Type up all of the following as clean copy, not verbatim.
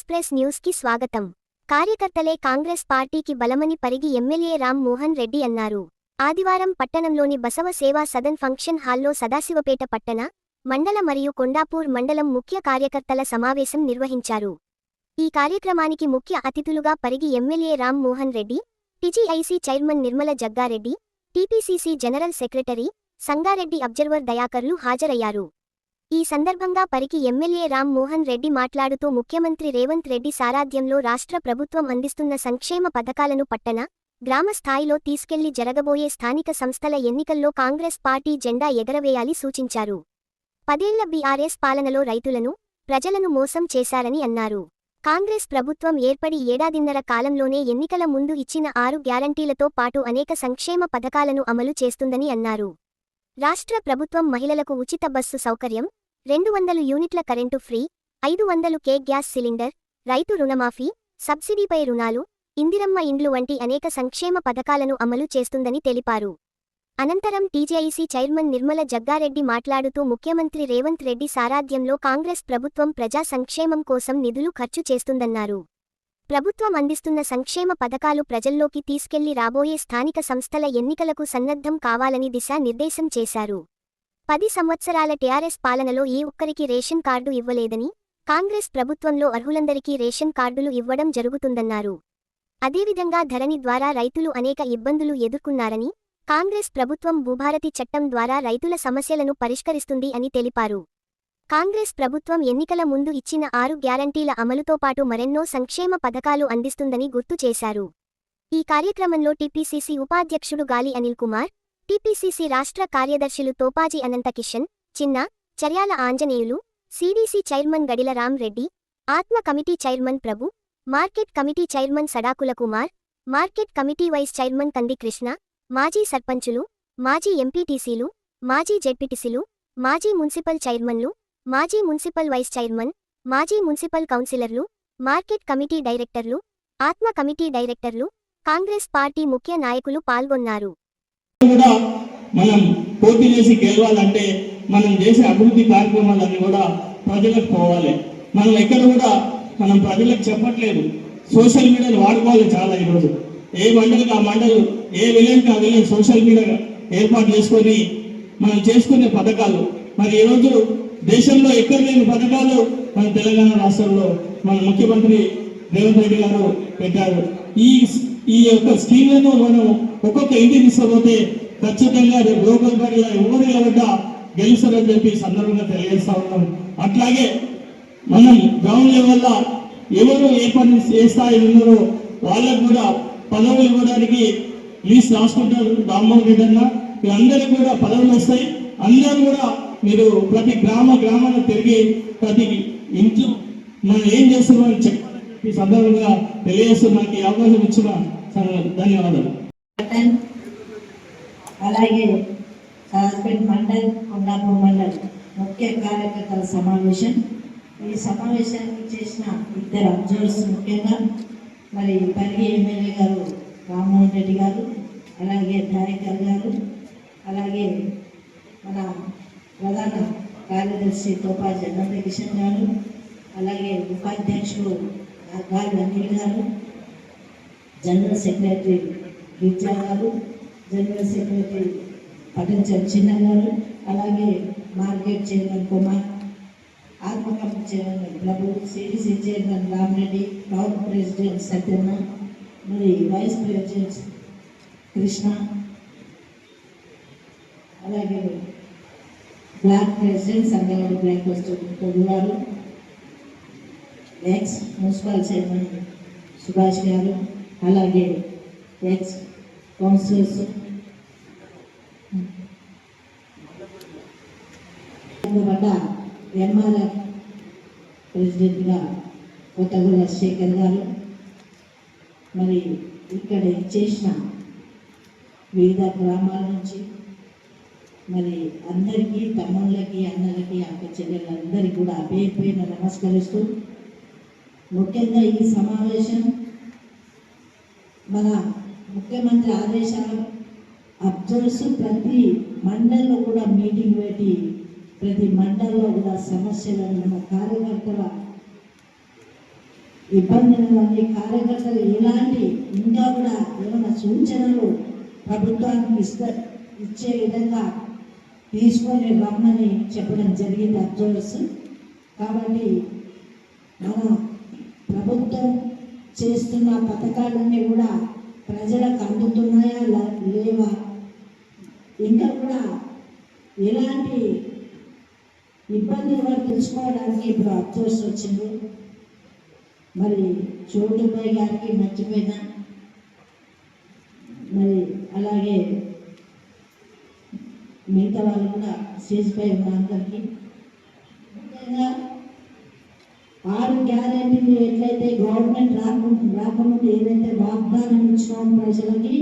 Express news కి స్వాగతం. కార్యకర్తలే కాంగ్రెస్ పార్టీకి బలమని పరిగి ఎమ్మెల్యే రామ్ మోహన్ రెడ్డి అన్నారు. ఆదివారం పట్టణంలోని బసవ సేవా సదన్ ఫంక్షన్ హాల్లో సదాశివపేట పట్టణ, మండల మరియు కొండాపూర్ మండలం ముఖ్య కార్యకర్తల సమావేశం నిర్వహించారు. ఈ కార్యక్రమానికి ముఖ్య అతిథులుగా Parigi MLA Ram Mohan Reddy, TGIC chairman Nirmala Jaggareddy, TPCC general secretary Sangareddy observer దయాకర్లు హాజరయ్యారు. ఈ సందర్భంగా పరిగి ఎమ్మెల్యే రామ్ మోహన్ రెడ్డి మాట్లాడుతూ ముఖ్యమంత్రి రేవంత్ రెడ్డి సారథ్యంలో రాష్ట్ర ప్రభుత్వం అందిస్తున్న సంక్షేమ పథకాలను పట్టణ, గ్రామ స్థాయిలో తీసుకెళ్లి జరగబోయే స్థానిక సంస్థల ఎన్నికల్లో కాంగ్రెస్ పార్టీ జెండా ఎగరవేయాలి సూచించారు. 10 ఏళ్ల బీఆర్ఎస్ పాలనలో రైతులను, ప్రజలను మోసం చేశారని అన్నారు. కాంగ్రెస్ ప్రభుత్వం ఏర్పడి ఏడాదిన్నర కాలంలోనే ఎన్నికల ముందు ఇచ్చిన 6 గ్యారంటీలతో పాటు అనేక సంక్షేమ పథకాలను అమలు చేస్తుందని అన్నారు. రాష్ట్ర ప్రభుత్వం మహిళలకు ఉచిత బస్సు సౌకర్యం, 200 యూనిట్ల కరెంటు ఫ్రీ, 500 కే గ్యాస్ సిలిండర్, రైతు రుణమాఫీ, సబ్సిడీపై రుణాలు, ఇందిరమ్మ ఇండ్లు వంటి అనేక సంక్షేమ పథకాలను అమలు చేస్తుందని తెలిపారు. అనంతరం టీజీఐసీ చైర్మన్ నిర్మల జగ్గారెడ్డి మాట్లాడుతూ ముఖ్యమంత్రి రేవంత్ రెడ్డి సారథ్యంలో కాంగ్రెస్ ప్రభుత్వం ప్రజా సంక్షేమం కోసం నిధులు ఖర్చు చేస్తుందన్నారు. ప్రభుత్వం అందిస్తున్న సంక్షేమ పథకాలు ప్రజల్లోకి తీసుకెళ్లి రాబోయే స్థానిక సంస్థల ఎన్నికలకు సన్నద్ధం కావాలని దిశానిర్దేశం చేశారు. 10 సంవత్సరాల టీఆర్ఎస్ పాలనలో ఏ ఒక్కరికి రేషన్ కార్డు ఇవ్వలేదని, కాంగ్రెస్ ప్రభుత్వంలో అర్హులందరికీ రేషన్ కార్డులు ఇవ్వడం జరుగుతుందన్నారు. అదేవిధంగా ధరణి ద్వారా రైతులు అనేక ఇబ్బందులు ఎదుర్కొన్నారని, కాంగ్రెస్ ప్రభుత్వం భూభారతి చట్టం ద్వారా రైతుల సమస్యలను పరిష్కరిస్తుంది అని తెలిపారు. కాంగ్రెస్ ప్రభుత్వం ఎన్నికల ముందు ఇచ్చిన 6 గ్యారంటీల అమలుతో పాటు మరెన్నో సంక్షేమ పథకాలు అందిస్తుందని గుర్తు చేశారు. ఈ కార్యక్రమంలో టీపీసీసీ ఉపాధ్యక్షుడు గాలి అనిల్ కుమార్, టీపీసీసీ రాష్ట్ర కార్యదర్శులు Topaji Anantakishan, Chinna, Charyala Anjaneyulu, CDC chairman Gadila Ram Reddy, ATMA committee chairman Prabhu, market committee chairman Sadakula Kumar, market committee vice chairman Kandi Krishna, మాజీ సర్పంచులు, మాజీ ఎంపీటీసీలు, మాజీ జెడ్పీటీసీలు, మాజీ మున్సిపల్ చైర్మన్లు, మాజీ మున్సిపల్ వైస్ చైర్మన్, మాజీ మున్సిపల్ కౌన్సిలర్లు, మార్కెట్ కమిటీ డైరెక్టర్లు, ఆత్మ కమిటీ డైరెక్టర్లు, కాంగ్రెస్ పార్టీ ముఖ్య నాయకులు పాల్గొన్నారు. మనం పోటీ చేసి గెలవాలంటే మనం చేసే అభివృద్ధి కార్యక్రమాలన్నీ కూడా ప్రజలకు పోవాలి. మనం ఎక్కడ కూడా మనం ప్రజలకు చెప్పట్లేదు. సోషల్ మీడియాను వాడుకోవాలి చాలా. ఈరోజు ఏ మండలికి ఆ మండలు, ఏ విలేజ్కి ఆ విలేజ్ సోషల్ మీడియా ఏర్పాటు చేసుకొని మనం చేసుకునే పథకాలు మరి ఈరోజు దేశంలో ఎక్కడ లేని పథకాలు మన తెలంగాణ రాష్ట్రంలో మన ముఖ్యమంత్రి రేవంత్ రెడ్డి గారు పెట్టారు. ఈ యొక్క స్కీమ్లను మనం ఒక్కొక్క ఇంటికి తీసుకపోతే ఖచ్చితంగా లోకల్ బాడీలో ఎవరు ఎవరిగా గెలుస్తారని చెప్పి సందర్భంగా తెలియజేస్తా ఉన్నాం. అట్లాగే మనం గ్రౌండ్ లెవెల్లో ఎవరు ఏ పని ఏ స్థాయిలో ఉన్నారో వాళ్ళకు కూడా పదవులు ఇవ్వడానికి లీస్ట్ రాసుకుంటారు. రామ్మోహన్ రెడ్డి అన్న అందరికీ కూడా పదవులు వస్తాయి. అందరూ కూడా మీరు ప్రతి గ్రామాన్ని తిరిగి ప్రతి ఇంట్లో మనం ఏం చేస్తున్నామని చెప్పాలని చెప్పి సందర్భంగా తెలియజేస్తున్నానికి అవకాశం ఇచ్చిన ధన్యవాదాలు. అలాగే సదాశివపేట మండల్, కొండాపూర్ మండల్ ముఖ్య కార్యకర్తల సమావేశం. ఈ సమావేశానికి చేసిన 2 అబ్జర్వర్స్ ముఖ్యంగా మరి పరిగి ఎమ్మెల్యే గారు రామ్మోహన్ రెడ్డి గారు, అలాగే దయాకర్ గారు, అలాగే మన ప్రధాన కార్యదర్శి తోపాజీ అనంతకిషన్ గారు, అలాగే ఉపాధ్యక్షుడు గాలి అనిల్ గారు, జనరల్ సెక్రటరీ గిరిజా గారు, జనరల్ సెక్రటరీ పటంచల్ చిన్న గారు, అలాగే market chairman Kumar, ATMA committee chairman Prabhu, CDC chairman Ramareddy, town president Satyanna, మరి వైస్ ప్రెసిడెంట్ కృష్ణ, అలాగే బ్లాక్ ప్రెసిడెంట్ సంగారెడ్డి బ్లాక్ పొద్దువారు, ఎక్స్ మున్సిపల్ చైర్మన్ సుభాష్ గారు, అలాగే ఎక్స్ కౌన్సిలర్స్ ఎంఆర్ఎఫ్ ప్రెసిడెంట్గా కొత్తగూడ శేఖర్ గారు, మరి ఇక్కడ చేసిన వివిధ గ్రామాల నుంచి మరి అందరికీ, తమ్ముళ్ళకి, అన్నలకి, అక్క చెల్లెళ్ళందరికీ కూడా పేరు నమస్కరిస్తూ, ముఖ్యంగా ఈ సమావేశం మన ముఖ్యమంత్రి ఆదేశాల అబ్జర్వర్స్ ప్రతి మండల్లో కూడా మీటింగ్ పెట్టి ప్రతి మండల్లో కూడా సమస్యలను మన కార్యకర్తల ఇబ్బందులు కానీ కార్యకర్తలు ఎలాంటి ఇంకా కూడా ఏమైనా సూచనలు ప్రభుత్వానికి ఇచ్చే విధంగా తీసుకొని రమ్మని చెప్పడం జరిగింది అబ్జర్వర్స్. కాబట్టి మన ప్రభుత్వం చేస్తున్న పథకాలన్నీ కూడా ప్రజలకు అందుతున్నాయా లేవా, ఇంకా కూడా ఎలాంటి ఇబ్బందులు వారు తెలుసుకోవడానికి ఇప్పుడు అబ్జర్వర్స్ వచ్చింది. మరి చోటుపై గారికి మర్చిపోయినా, మరి అలాగే మిగతా వాళ్ళు కూడా స్టేజ్పై ఉన్న అందరికీ ముఖ్యంగా 6 గ్యారెంటీలు ఎట్లయితే గవర్నమెంట్ రాకముందు ఏదైతే వాగ్దానం ఇచ్చినాం ప్రజలకి,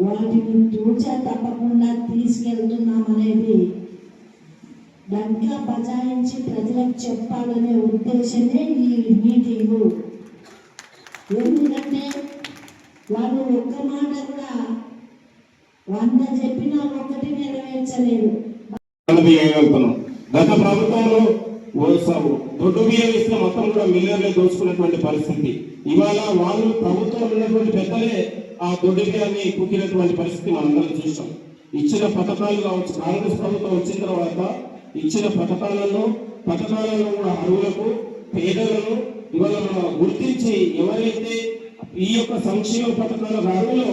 వాటిని తూచా తప్పకుండా తీసుకెళ్తున్నామనేది డంకా బజాయించి ప్రజలకు చెప్పాలనే ఉద్దేశమే ఈ మీటింగు. ఎందుకంటే వాళ్ళు ఒక్క మాట కూడా 100 చెప్పినా ఒకటి నెరవేర్చలేదు. గత ప్రభుత్వంలో దొడ్డు బియ్యం ఇస్తే మొత్తం కూడా మిలియన్లు దోచుకున్నటువంటి పరిస్థితి. ఇవాళ వాళ్ళు ప్రభుత్వంలో ఉన్నటువంటి పెద్దలే ఆ దొడ్డు బియ్యాన్ని కుక్కినటువంటి పరిస్థితి మనందరం చూసాం. ఇచ్చిన పథకాలు కావచ్చు, కాంగ్రెస్ ప్రభుత్వం వచ్చిన తర్వాత ఇచ్చిన పథకాలలో కూడా అర్హులకు పేదలను ఇవాళ మనం గుర్తించి ఎవరైతే ఈ యొక్క సంక్షేమ పథకాలకు అర్హులో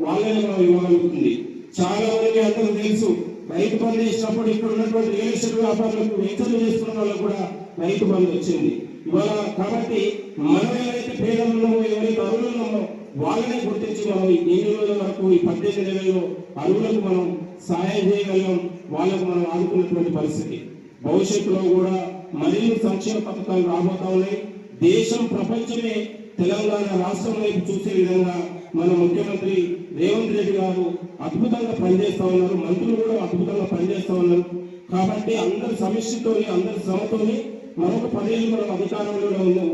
వాళ్ళని మనం ఇవ్వగలుగుతుంది. చాలా మంది అందరూ తెలుసు, రైతు బంధు చేసినప్పుడు ఇక్కడ ఉన్నటువంటి రియల్ ఎస్టేట్ వ్యాపారులకు వెంచర్లు చేస్తున్న వాళ్ళకు కూడా రైతు బంధు వచ్చింది ఇవాళ. కాబట్టి మనం ఎవరైతే పేదలు ఉన్నామో, ఎవరైతే అర్హులు ఉన్నామో వాళ్ళనే గుర్తించి మనం ఈ రోజుల వరకు ఈ 18 నెలల్లో అర్హులకు మనం సహాయం చేయగలం, వాళ్ళకు మనం ఆదుకున్నటువంటి పరిస్థితి. భవిష్యత్తులో కూడా మరిన్ని సంక్షేమ పథకాలు రాబోతా ఉన్నాయి. దేశం ప్రపంచమే తెలంగాణ రాష్ట్రం వైపు చూసే విధంగా మన ముఖ్యమంత్రి రేవంత్ రెడ్డి గారు అద్భుతంగా పనిచేస్తా ఉన్నారు, మంత్రులు కూడా అద్భుతంగా పనిచేస్తా ఉన్నారు. కాబట్టి అందరి సమిష్టితోని, అందరి శ్రమతోని మరొక 10 ఏళ్ళు మనం అధికారంలో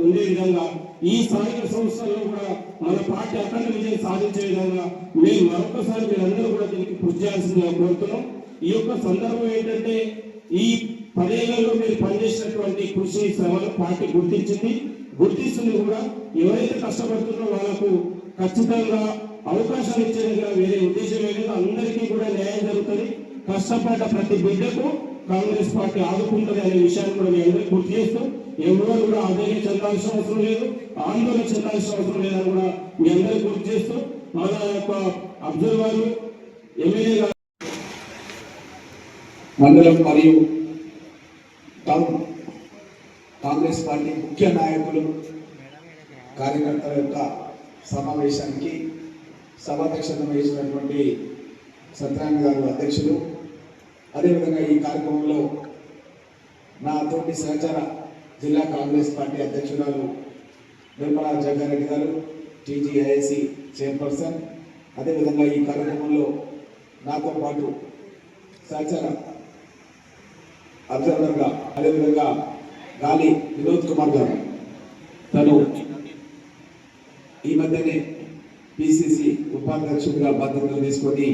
ఉండే విధంగా, ఈ స్థానిక సంస్థల్లో కూడా మన పార్టీ అఖండ విజయం సాధించే విధంగా మేము మరొకసారి మీరందరూ కూడా దీనికి కృషి చేయాల్సిందిగా కోరుతున్నాం. ఈ యొక్క సందర్భం ఏంటంటే, ఈ 10 ఏళ్లలో మీరు పనిచేసినటువంటి కృషి శ్రమను పార్టీ గుర్తిస్తుంది కూడా. ఎవరైతే కష్టపడుతున్నారో వాళ్ళకు ఖచ్చితంగా అవకాశాలు ఇచ్చేందుకు వేరే ఉద్దేశం లేదు. అందరికీ కూడా న్యాయం జరుగుతుంది. కష్టపడ్డ ప్రతి బిడ్డకు కాంగ్రెస్ పార్టీ ఆదుకుంటుంది అనే విషయాన్ని కూడా మీ అందరికీ గుర్తు చేస్తూ, ఎవరు కూడా ఆదాయం చెందాల్సిన అవసరం లేదు, ఆందోళన చెందాల్సిన అవసరం లేదని కూడా మీ అందరికీ గుర్తు చేస్తూ, మన యొక్క అబ్జర్వర్ ఎమ్మెల్యే గారు మండలం మరియు టౌన్ కాంగ్రెస్ పార్టీ ముఖ్య నాయకులు కార్యకర్తల యొక్క సమావేశానికి సభాధ్యక్షత వహించినటువంటి సత్యనారాయణ గారు అధ్యక్షులు, అదేవిధంగా ఈ కార్యక్రమంలో నా తోటి సహచర జిల్లా కాంగ్రెస్ పార్టీ అధ్యక్షురాలు నిర్మలా జగ్గారెడ్డి గారు, టీజీఐఐసి చైర్పర్సన్, అదేవిధంగా ఈ కార్యక్రమంలో నాతో పాటు సహచర అబ్జర్వర్గా అదేవిధంగా గాలి వినోద్ కుమార్ గారు, తను ఈ మధ్యనే పిసిసి ఉపాధ్యక్షుడిగా బాధ్యతలు తీసుకొని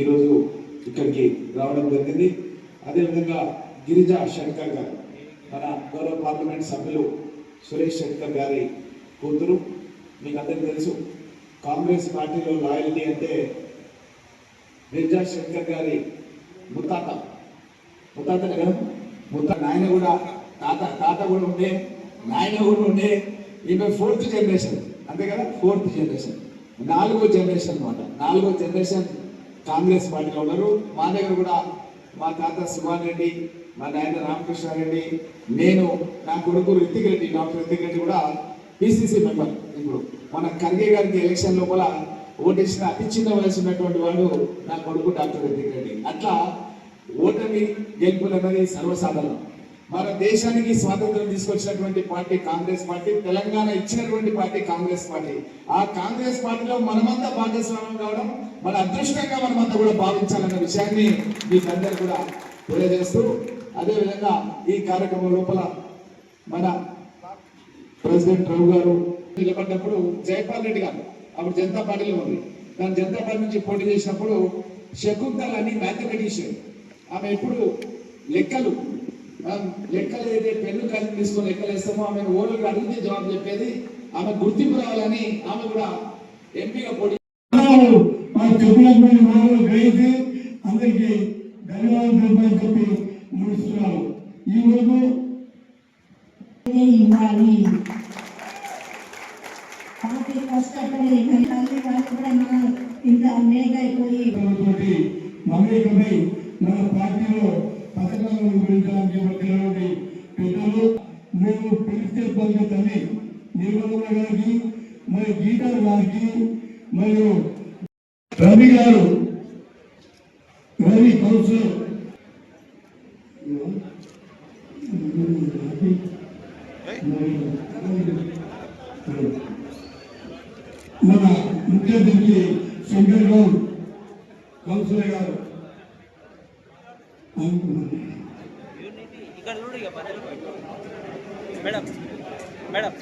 ఈరోజు ఇక్కడికి రావడం జరిగింది. అదేవిధంగా గిరిజా శంకర్ గారు, మన గౌరవ పార్లమెంట్ సభ్యులు సురేష్ శంకర్ గారి కూతురు. మీకు అందరికీ తెలుసు, కాంగ్రెస్ పార్టీలో లాయల్టీ అంటే గిరిజా శంకర్ గారి ముత్తాతనే కదా, నాయన కూడా తాత కూడా ఉండే, నాయన కూడా ఉండే. ఈమె 4th జనరేషన్, అంతే కదా, 4th జనరేషన్, 4వ జనరేషన్ అనమాట. 4వ జనరేషన్ కాంగ్రెస్ పార్టీలో ఉన్నారు. మా దగ్గర కూడా మా తాత సుభాన్ రెడ్డి, మా నాయన రామకృష్ణారెడ్డి, నేను, నా కొడుకు రితిక్ రెడ్డి, డాక్టర్ రితిక్ రెడ్డి కూడా పిసిసి మెంబర్. ఇప్పుడు మన ఖర్గే గారికి ఎలక్షన్ లోపల ఓటేసిన అతి చిన్న వయసు ఉన్నటువంటి వాడు నా కొడుకు డాక్టర్ రితిక్ రెడ్డి. అట్లా ఓటమి గెలుపులు అన్నది సర్వసాధారణం. మన దేశానికి స్వాతంత్రం తీసుకొచ్చినటువంటి పార్టీ కాంగ్రెస్ పార్టీ, తెలంగాణ ఇచ్చినటువంటి పార్టీ కాంగ్రెస్ పార్టీ. ఆ కాంగ్రెస్ పార్టీలో మనమంతా భాగస్వామ్యం కావడం మన అదృష్టంగా మనమంతా కూడా భావించాలన్న విషయాన్ని మీకు అందరూ కూడా తెలియజేస్తూ, అదేవిధంగా ఈ కార్యక్రమం లోపల మన ప్రెసిడెంట్ రావు గారు నిలబడ్డప్పుడు జైపాల్ రెడ్డి గారు అప్పుడు జనతా పార్టీలో ఉంది, దాని జనతా పార్టీ నుంచి పోటీ చేసినప్పుడు శకుంతల అని మ్యాథమెటిషియన్, ఆమె ఎప్పుడు లెక్కలు ఏదైతే పెన్ను కలిపి తీసుకొని లెక్కలు వేస్తామో ఆమె ఓరల్గా అడిగితే జవాబు చెప్పేది. ఆమె గుర్తింపు రావాలని ఆమె కూడా ఎంపీగా పోటీ వారు చెప్పినటువంటి మాటలు గ్రహించి అందరికీ ధన్యవాదాలు చెప్పని చెప్పి ముగిస్తున్నాను. ఈరోజు ఇవ్వాలి పార్టీ కష్టపడి తల్లి వాళ్ళు కూడా మనం ఇంకా మేకైపోయి మమేకమై మన పార్టీలో పథకాలను గురించడానికి వచ్చినటువంటి పెద్దలు మేము పిలిచే బాధ్యతని నిర్మల గారికి మరి గీతా గారికి మరియు రవి గారు రవి కౌన్సిలర్ మన ముఖ్య అతిథి శంకర్ గౌడ్ కౌన్సిలర్ గారు మేడం